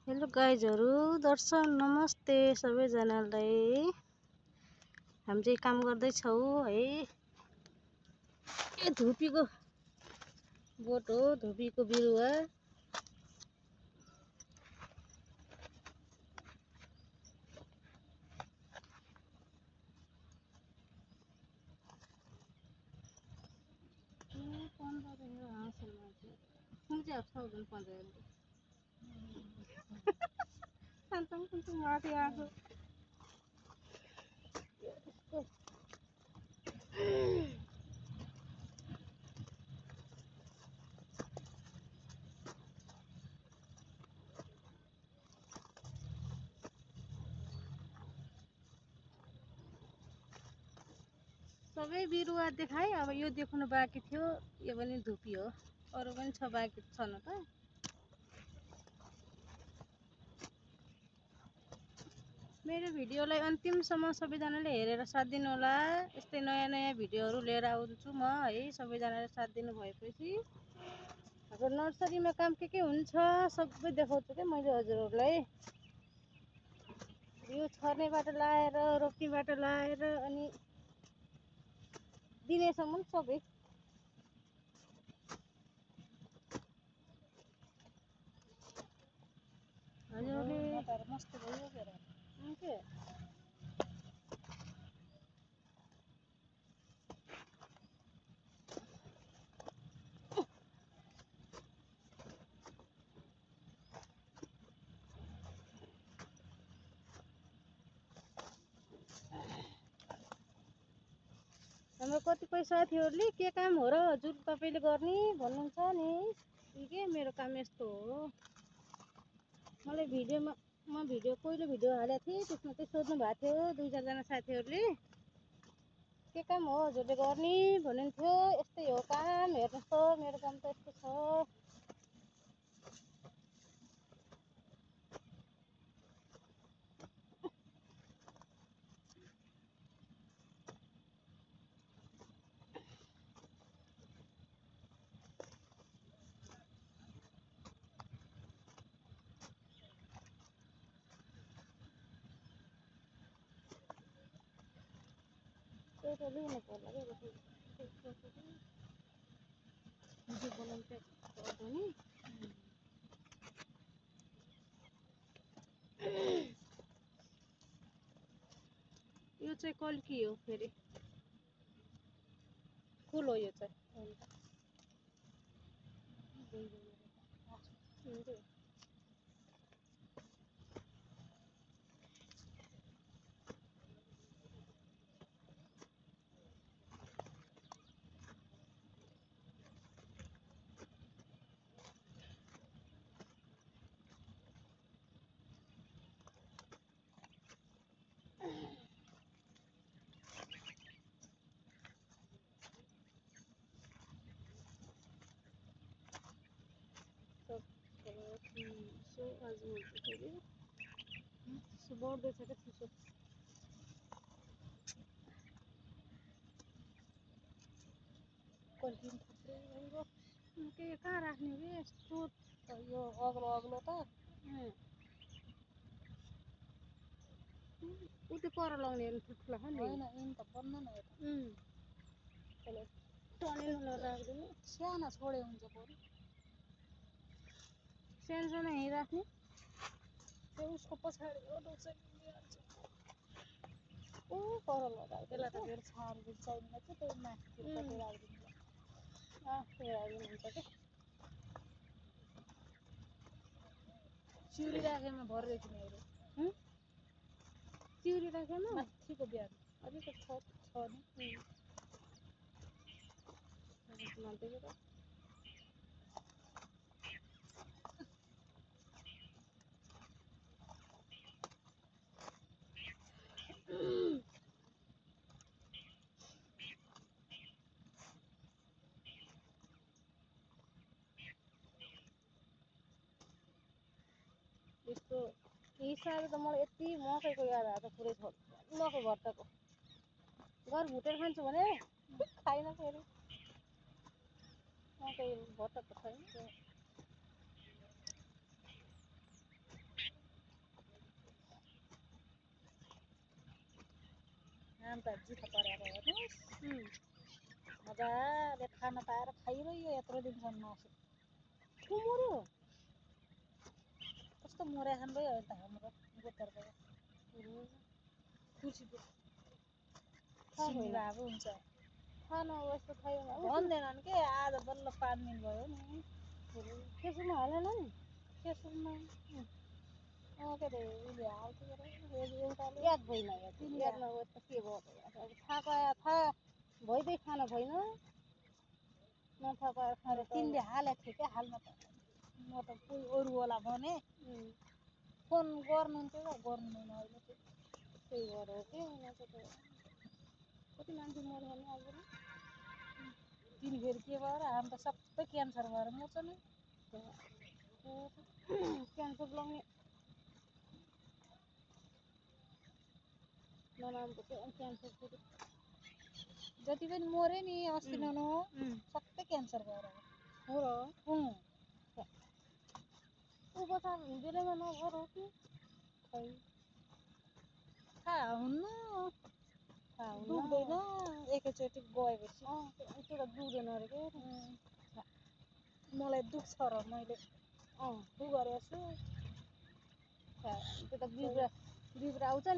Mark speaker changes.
Speaker 1: Hello गाइजहरू, दर्शक नमस्ते सबैजनालाई। हामी चाहिँ काम गर्दैछौँ है। यो धुपीको बोट हो, धुपीको बिरुवा। माथि आएको सबै बिरुवा देखाएँ। अब यो देख्नु बाँकी थियो, यो पनि धुपी हो। अरू पनि छ, बाँकी छन् त। मेरो भिडियोलाई अन्तिमसम्म सबैजनाले हेरेर साथ दिनु होला। यस्तै नयाँ नयाँ भिडियोहरू लिएर आउँछु म है। सबैजनाले साथ दिनु भएपछि अब नर्सरीमा काम के हुन्छ सबै देखाउँछु क्या मैले हजुरहरूलाई। यो छर्नेबाट लाएर, रोप्नेबाट लाएर अनि दिनेसम्म सबै। हजुरले मस्त भयो के हाम्रो कतिपय साथीहरूले के काम हो र हजुर तपाईँले गर्ने भन्नुहुन्छ नि। के मेरो काम यस्तो हो। मलाई भिडियोमा पहिलो भिडियो हालेको थिएँ, त्यसमा चाहिँ सोध्नु भएको थियो 2-4जना साथीहरूले के काम हो हजुरले गर्ने भन्नुहुन्थ्यो। यस्तै हो काम, हेर्नुहोस् त मेरो काम त यस्तो छ। टोटली हुनु पर्ला क्या भिडियो बनाउनु चाहिँ पर्छ नि। यो चाहिँ कल्की हो, फेरि फुल हो यो चाहिँ। आज हुन्छ फेरि चिसो बढ्दैछ क्या चिसो। कल्की थुप्रै भइगयो। के कहाँ राख्ने कि यस्तो यो अग्लो अग्लो त उतै पर लाउने ठुल्ठुला छ नि। होइन इन त बन्न न यता टनेलमा राख्दिनु। साना छोडे हुन्छ बरु, सानो सानो यहीँ राख्ने। त्यो उसको पछाडि ऊ पर लगायो त्यसलाई त फेरि छार्नु चाहिँदैन कि त्यो माथितिर कतै राखिदिनु। त्यही राखिदिनुहुन्छ कि चिउरी राखेमा भर्दै थिएँ मैले। चिउरी राखेमा माथिको बिहान अलिकति छ नि मान्छेको त। यस्तो हिसाबले त मलाई यति मकैको याद आएको छ पुरै मकै भट्टाको। घर भुटेर खान्छु भने खाइन फेरि मकै भट्टा त छैन।
Speaker 2: अन्त जित परेर हेर्नुहोस् मजाले खान पाएर खाइरह्यो यत्रो दिनसम्म मासु
Speaker 1: कुमुरो
Speaker 2: कस्तो मोरे खान भयो त हाम्रो गोतरको कुर्सीको सिमी बाबु हुन्छ
Speaker 1: खानु यस्तो खायो
Speaker 2: भन्दैनन् के आज बल्ल 5 दिन भयो नि
Speaker 1: त्यसमा हालेन नि
Speaker 2: त्यसमा के अरे उसले हाल्थ्यो अरे एउटाले
Speaker 1: याद भएन याद नभए त के भयो अब थाहा पायो थाहा भइदिए खान भएन नथाहा पाएर खाएर
Speaker 2: तिमीले हालेको थियो क्या हाल्न त म त कोही अरूवाला भने फोन गर्नुहुन्थ्यो र गर्नुहुँदैन अहिले
Speaker 1: त्यही भएर हो कि कति मान्छे मऱ्यो भने अब
Speaker 2: तिमी फेरि के भयो र हामी त सबै क्यान्सर भएर मर्छ नि
Speaker 1: क्यान्सर लाग्ने नराम्रो क्यान्सर फेरि
Speaker 2: जति पनि मरे नि अस्ति ननो सबै क्यान्सर भएर
Speaker 1: हो र उपचार बेलैमा नभएर हो कि
Speaker 2: खै थाहा हुन्न दुख्दैन एकैचोटि गएपछि
Speaker 1: त्यो त दुख्दैन अरे के
Speaker 2: मलाई दुख्छ र मैले उ गरेको छु
Speaker 1: त्यो त बिग्रा आउँछ नि